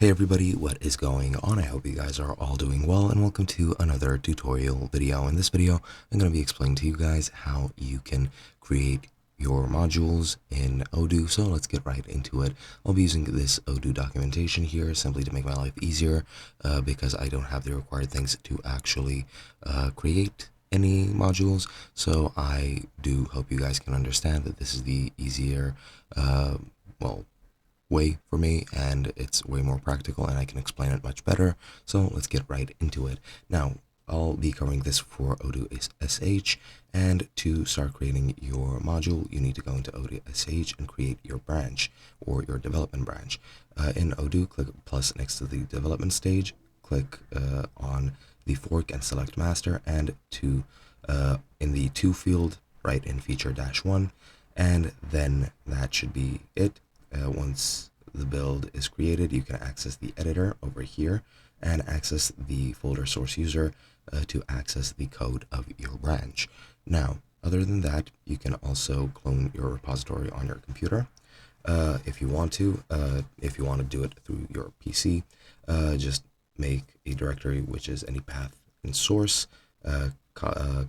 Hey everybody, what is going on? I hope you guys are all doing well and welcome to another tutorial video. In this video, I'm going to be explaining to you guys how you can create your modules in Odoo. So let's get right into it. I'll be using this Odoo documentation here simply to make my life easier because I don't have the required things to actually create any modules. So I do hope you guys can understand that this is the easier, way for me, and it's way more practical and I can explain it much better. So let's get right into it. Now, I'll be covering this for Odoo SH, and to start creating your module, you need to go into Odoo SH and create your branch or your development branch. In Odoo, click plus next to the development stage, click on the fork and select master, and in the to field, write in feature-1, and then that should be it. Once the build is created, you can access the editor over here and access the folder source user to access the code of your branch. Now, other than that, you can also clone your repository on your computer if you want to. If you want to do it through your PC, just make a directory which is any path in source,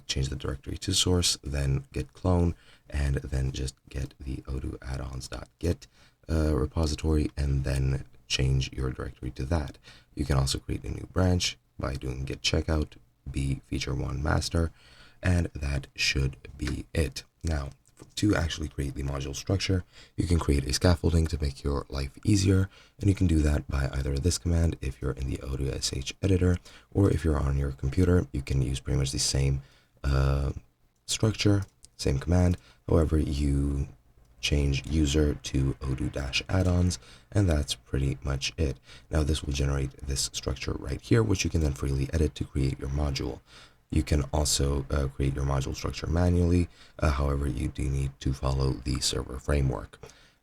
change the directory to source, then git clone, and then just get the odoo addons.git repository and then change your directory to that. You can also create a new branch by doing git checkout b feature1 master, and that should be it. Now, to actually create the module structure, you can create a scaffolding to make your life easier, and you can do that by either this command if you're in the Odoo SH editor, or if you're on your computer, you can use pretty much the same structure, same command. However, you change user to odoo-addons, and that's pretty much it. Now this will generate this structure right here, which you can then freely edit to create your module. You can also create your module structure manually, however you do need to follow the server framework.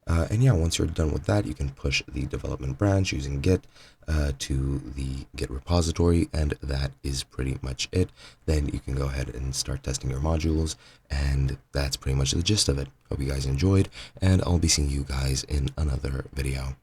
And yeah, once you're done with that, you can push the development branch using git to the git repository, and that is pretty much it. Then you can go ahead and start testing your modules, and that's pretty much the gist of it. Hope you guys enjoyed, and I'll be seeing you guys in another video.